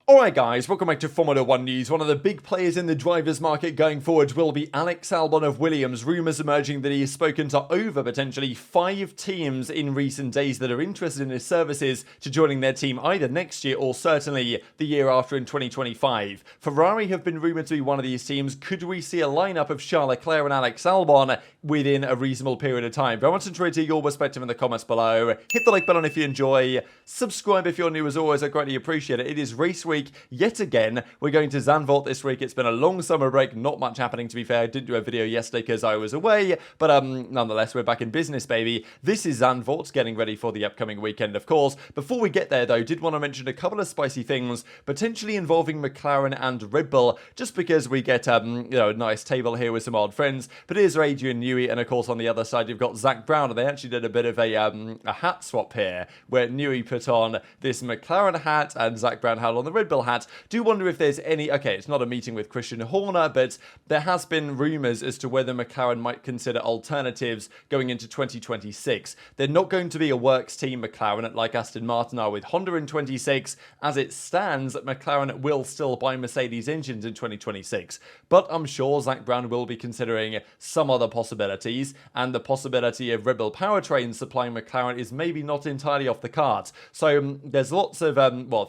Alright guys, welcome back to Formula 1 News. One of the big players in the drivers' market going forward will be Alex Albon of Williams. Rumours emerging that he has spoken to over potentially 5 teams in recent days that are interested in his services to joining their team either next year or certainly the year after in 2025. Ferrari have been rumoured to be one of these teams. Could we see a lineup of Charles Leclerc and Alex Albon within a reasonable period of time? But I want to try to hear your perspective in the comments below. Hit the like button if you enjoy. Subscribe if you're new as always, I greatly appreciate it. It is race week yet again. We're going to Zandvoort this week. It's been a long summer break, not much happening to be fair. I didn't do a video yesterday because I was away, but nonetheless, we're back in business, baby. This is Zandvoort, getting ready for the upcoming weekend, of course. Before we get there, though, did want to mention a couple of spicy things, potentially involving McLaren and Red Bull, just because we get, a nice table here with some old friends. But here's Adrian Newey, and of course, on the other side, you've got Zach Brown, and they actually did a bit of a hat swap here, where Newey put on this McLaren hat, and Zach Brown had on the Red Bull hat. Do wonder if there's any, okay, it's not a meeting with Christian Horner, but there has been rumours as to whether McLaren might consider alternatives going into 2026. They're not going to be a works team, McLaren, like Aston Martin are with Honda in 26. As it stands, McLaren will still buy Mercedes engines in 2026, but I'm sure Zach Brown will be considering some other possibilities, and the possibility of Red Bull powertrains supplying McLaren is maybe not entirely off the cards. So there's lots of,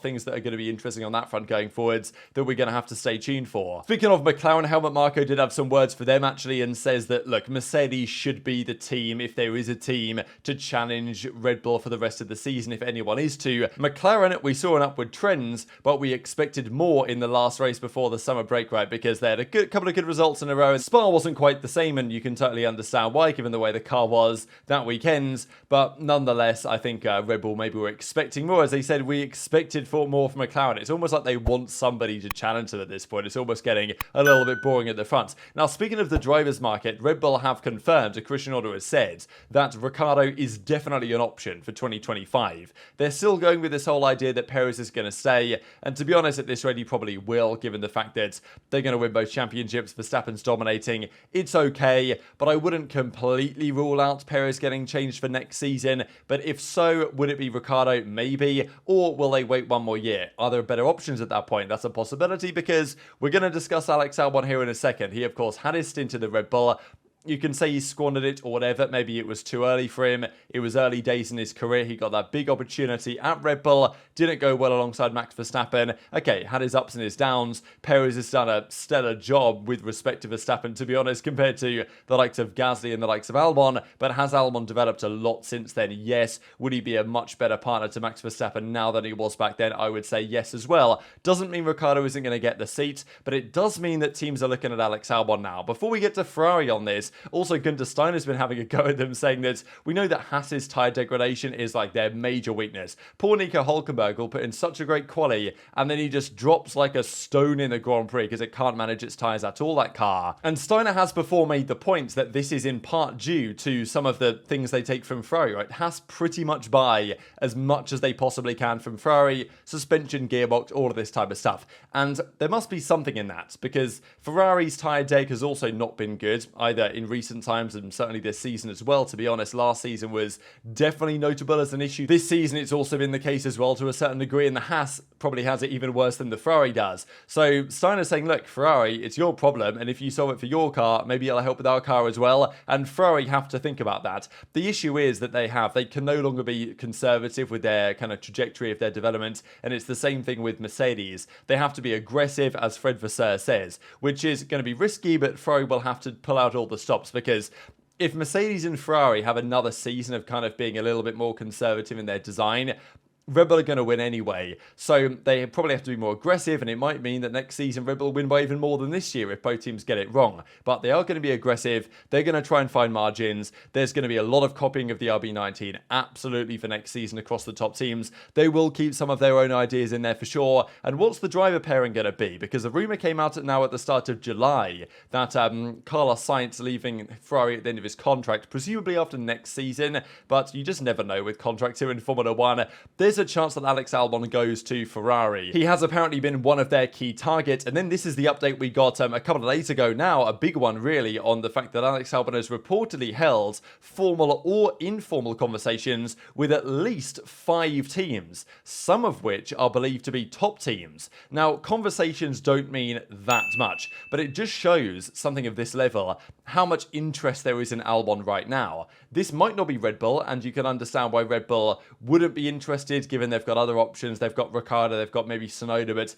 things that are going to be interesting on that front going forwards that we're going to have to stay tuned for. Speaking of McLaren, Helmut Marko did have some words for them actually, and says that, look, Mercedes should be the team, if there is a team, to challenge Red Bull for the rest of the season, if anyone is to. McLaren, we saw an upward trend, but we expected more in the last race before the summer break, right? Because they had a couple of good results in a row, and Spa wasn't quite the same, and you can totally understand why, given the way the car was that weekend. But nonetheless, I think Red Bull maybe were expecting more. As they said, we expected for more from McLaren. It's almost like they want somebody to challenge them at this point. It's almost getting a little bit boring at the front. Now, speaking of the drivers' market, Red Bull have confirmed, Christian Horner has said, that Ricciardo is definitely an option for 2025. They're still going with this whole idea that Perez is going to stay, and to be honest, at this rate, he probably will, given the fact that they're going to win both championships, Verstappen's dominating. It's okay, but I wouldn't completely rule out Perez getting changed for next season. But if so, would it be Ricciardo? Maybe. Or will they wait one more year? Are there better options at that point? That's a possibility, because we're going to discuss Alex Albon here in a second. He, of course, had his stint in the Red Bull. You can say he squandered it or whatever. Maybe it was too early for him. It was early days in his career. He got that big opportunity at Red Bull. Didn't go well alongside Max Verstappen. Okay, had his ups and his downs. Perez has done a stellar job with respect to Verstappen, to be honest, compared to the likes of Gasly and the likes of Albon. But has Albon developed a lot since then? Yes. Would he be a much better partner to Max Verstappen now than he was back then? I would say yes as well. Doesn't mean Ricciardo isn't going to get the seat, but it does mean that teams are looking at Alex Albon now. Before we get to Ferrari on this, also, Gunter Steiner's been having a go at them, saying that we know that Haas's tyre degradation is like their major weakness. Poor Nico Hülkenberg will put in such a great quali, and then he just drops like a stone in the Grand Prix because it can't manage its tyres at all, that car. And Steiner has before made the point that this is in part due to some of the things they take from Ferrari, right? Haas pretty much buy as much as they possibly can from Ferrari, suspension, gearbox, all of this type of stuff. And there must be something in that, because Ferrari's tyre deg has also not been good, either in recent times and certainly this season as well. To be honest, last season was definitely notable as an issue. This season it's also been the case as well to a certain degree, and the Haas probably has it even worse than the Ferrari does. So Steiner's saying, look, Ferrari, it's your problem, and if you solve it for your car, maybe it'll help with our car as well, and Ferrari have to think about that. The issue is that they can no longer be conservative with their kind of trajectory of their development, and it's the same thing with Mercedes. They have to be aggressive, as Fred Vasseur says, which is going to be risky, but Ferrari will have to pull out all the stops, because if Mercedes and Ferrari have another season of kind of being a little bit more conservative in their design, Red Bull are going to win anyway, so they probably have to be more aggressive, and it might mean that next season Red Bull win by even more than this year if both teams get it wrong. But they are going to be aggressive, they're going to try and find margins, there's going to be a lot of copying of the RB19, absolutely, for next season across the top teams. They will keep some of their own ideas in there for sure. And what's the driver pairing going to be? Because a rumour came out now at the start of July that Carlos Sainz leaving Ferrari at the end of his contract, presumably after next season, but you just never know with contracts here in Formula 1. There's is a chance that Alex Albon goes to Ferrari. He has apparently been one of their key targets, and then this is the update we got a couple of days ago now, a big one really, on the fact that Alex Albon has reportedly held formal or informal conversations with at least 5 teams, some of which are believed to be top teams. Now, conversations don't mean that much, but it just shows something of this level, how much interest there is in Albon right now. This might not be Red Bull, and you can understand why Red Bull wouldn't be interested, given they've got other options. They've got Ricciardo, they've got maybe Tsunoda, but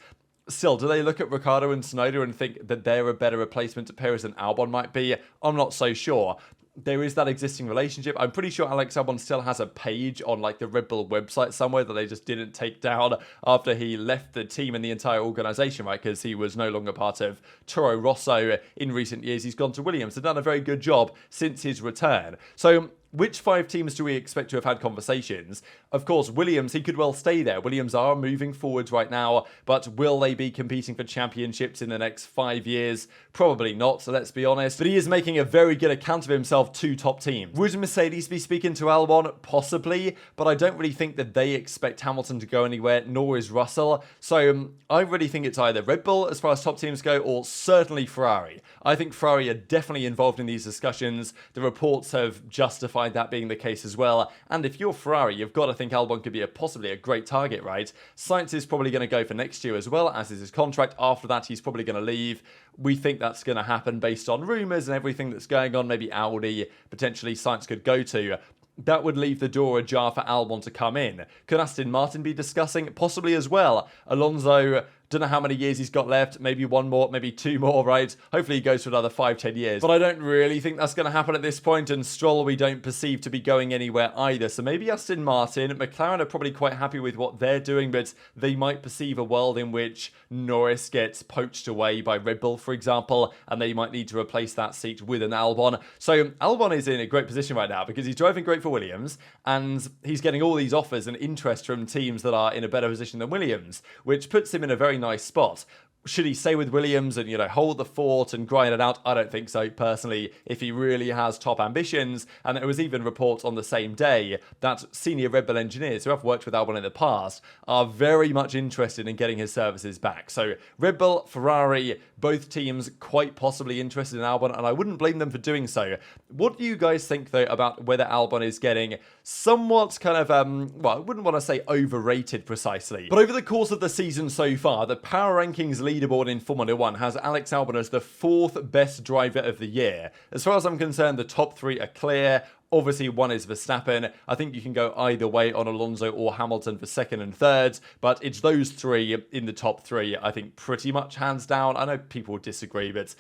still, do they look at Ricciardo and Tsunoda and think that they're a better replacement to Perez than Albon might be? I'm not so sure. There is that existing relationship. I'm pretty sure Alex Albon still has a page on like the Red Bull website somewhere that they just didn't take down after he left the team and the entire organisation, right? Because he was no longer part of Toro Rosso in recent years. He's gone to Williams and done a very good job since his return. So which 5 teams do we expect to have had conversations? Of course, Williams, he could well stay there. Williams are moving forwards right now, but will they be competing for championships in the next 5 years? Probably not, so let's be honest. But he is making a very good account of himself to top teams. Would Mercedes be speaking to Albon? Possibly, but I don't really think that they expect Hamilton to go anywhere, nor is Russell. So I really think it's either Red Bull as far as top teams go, or certainly Ferrari. I think Ferrari are definitely involved in these discussions. The reports have justified that being the case as well. And if you're Ferrari, you've got to think Albon could be possibly a great target, right? Sainz is probably going to go for next year as well, as is his contract. After that, he's probably going to leave. We think that's going to happen based on rumours and everything that's going on. Maybe Audi, potentially Sainz could go to. That would leave the door ajar for Albon to come in. Could Aston Martin be discussing? Possibly as well. Alonso, don't know how many years he's got left. Maybe 1 more, maybe 2 more, right? Hopefully he goes for another 5-10 years. But I don't really think that's going to happen at this point, and Stroll we don't perceive to be going anywhere either. So maybe Aston Martin. McLaren are probably quite happy with what they're doing, but they might perceive a world in which Norris gets poached away by Red Bull, for example, and they might need to replace that seat with an Albon. So Albon is in a great position right now because he's driving great for Williams, and he's getting all these offers and interest from teams that are in a better position than Williams, which puts him in a very nice spot. Should he stay with Williams and, hold the fort and grind it out? I don't think so, personally, if he really has top ambitions. And there was even reports on the same day that senior Red Bull engineers who have worked with Albon in the past are very much interested in getting his services back. So Red Bull, Ferrari, both teams quite possibly interested in Albon, and I wouldn't blame them for doing so. What do you guys think, though, about whether Albon is getting somewhat kind of, well, I wouldn't want to say overrated precisely, but over the course of the season so far, the power rankings leaderboard in Formula 1 has Alex Albon as the 4th best driver of the year. As far as I'm concerned, the top 3 are clear. Obviously, 1 is Verstappen. I think you can go either way on Alonso or Hamilton for 2nd and 3rd, but it's those 3 in the top 3, I think, pretty much hands down. I know people disagree, but,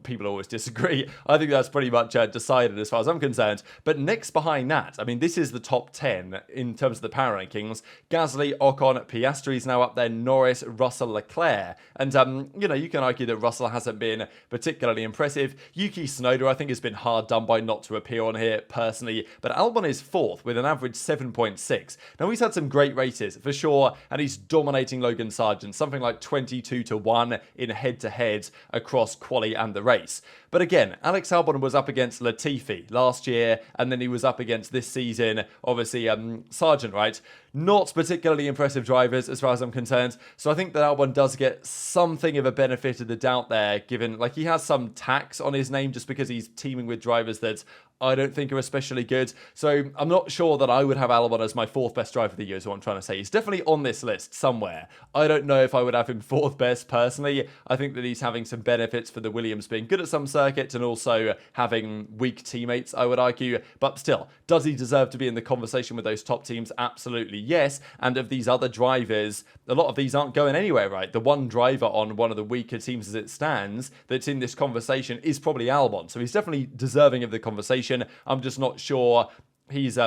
people always disagree. I think that's pretty much decided as far as I'm concerned. But next behind that, I mean, this is the top 10 in terms of the power rankings. Gasly, Ocon, Piastri's now up there, Norris, Russell, Leclerc. And, you can argue that Russell hasn't been particularly impressive. Yuki Tsunoda, I think, has been hard done by not to appear on here, personally, but Albon is 4th with an average 7.6. Now, he's had some great races, for sure, and he's dominating Logan Sargent, something like 22-1 in head-to-head across quali and the race. But again, Alex Albon was up against Latifi last year, and then he was up against this season, obviously, Sargent, right? Not particularly impressive drivers as far as I'm concerned. So I think that Albon does get something of a benefit of the doubt there, given he has some tax on his name just because he's teaming with drivers that I don't think are especially good. So I'm not sure that I would have Albon as my 4th best driver of the year, is what I'm trying to say. He's definitely on this list somewhere. I don't know if I would have him 4th best personally. I think that he's having some benefits for the Williams being good at some circuits and also having weak teammates, I would argue. But still, does he deserve to be in the conversation with those top teams? Absolutely yes. And of these other drivers, a lot of these aren't going anywhere, right? The one driver on one of the weaker teams as it stands that's in this conversation is probably Albon. So he's definitely deserving of the conversation. I'm just not sure he's,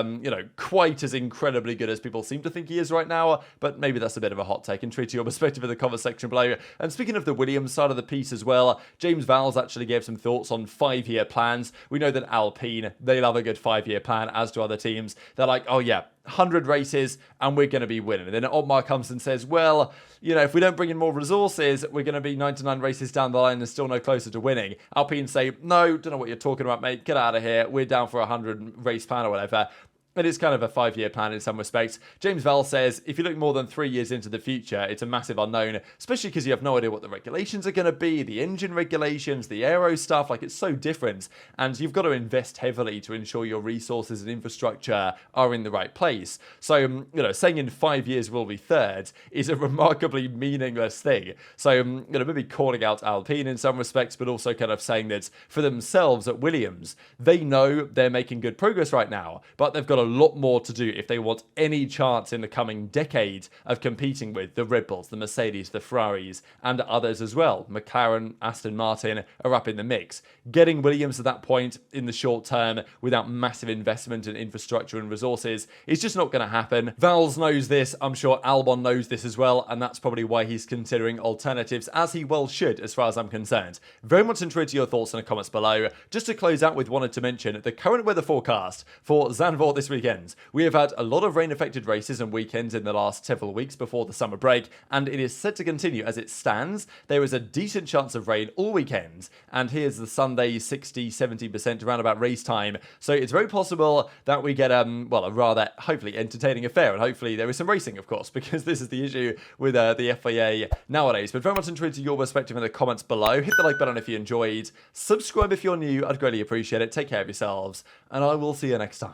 quite as incredibly good as people seem to think he is right now, but maybe that's a bit of a hot take. Intrigued to your perspective in the comment section below. And speaking of the Williams side of the piece as well, James Vowles actually gave some thoughts on 5-year plans. We know that Alpine, they love a good 5-year plan, as do other teams. They're like, oh yeah, 100 races and we're going to be winning. And then Otmar comes and says, well, if we don't bring in more resources, we're going to be 99 races down the line and still no closer to winning. Alpine say, no, don't know what you're talking about, mate. Get out of here. We're down for a 100 race plan or whatever. It is kind of a 5-year plan in some respects. James Vowell says, if you look more than 3 years into the future, it's a massive unknown, especially because you have no idea what the regulations are going to be, the engine regulations, the aero stuff, like it's so different. And you've got to invest heavily to ensure your resources and infrastructure are in the right place. So, saying in 5 years we'll be third is a remarkably meaningless thing. So, maybe calling out Alpine in some respects, but also kind of saying that for themselves at Williams, they know they're making good progress right now, but they've got a lot more to do if they want any chance in the coming decade of competing with the Red Bulls, the Mercedes, the Ferraris, and others as well. McLaren, Aston Martin are up in the mix. Getting Williams to that point in the short term without massive investment in infrastructure and resources is just not going to happen. Vowles knows this. I'm sure Albon knows this as well, and that's probably why he's considering alternatives, as he well should, as far as I'm concerned. Very much intrigued to your thoughts in the comments below. Just to close out with, wanted to mention the current weather forecast for Zandvoort this weekend. We have had a lot of rain-affected races and weekends in the last several weeks before the summer break, and it is set to continue as it stands. There is a decent chance of rain all weekend, and here's the Sunday 60-70% around about race time. So it's very possible that we get a rather hopefully entertaining affair, and hopefully there is some racing, of course, because this is the issue with the FIA nowadays. But very much intrigued to your perspective in the comments below. Hit the like button if you enjoyed. Subscribe if you're new. I'd greatly appreciate it. Take care of yourselves, and I will see you next time.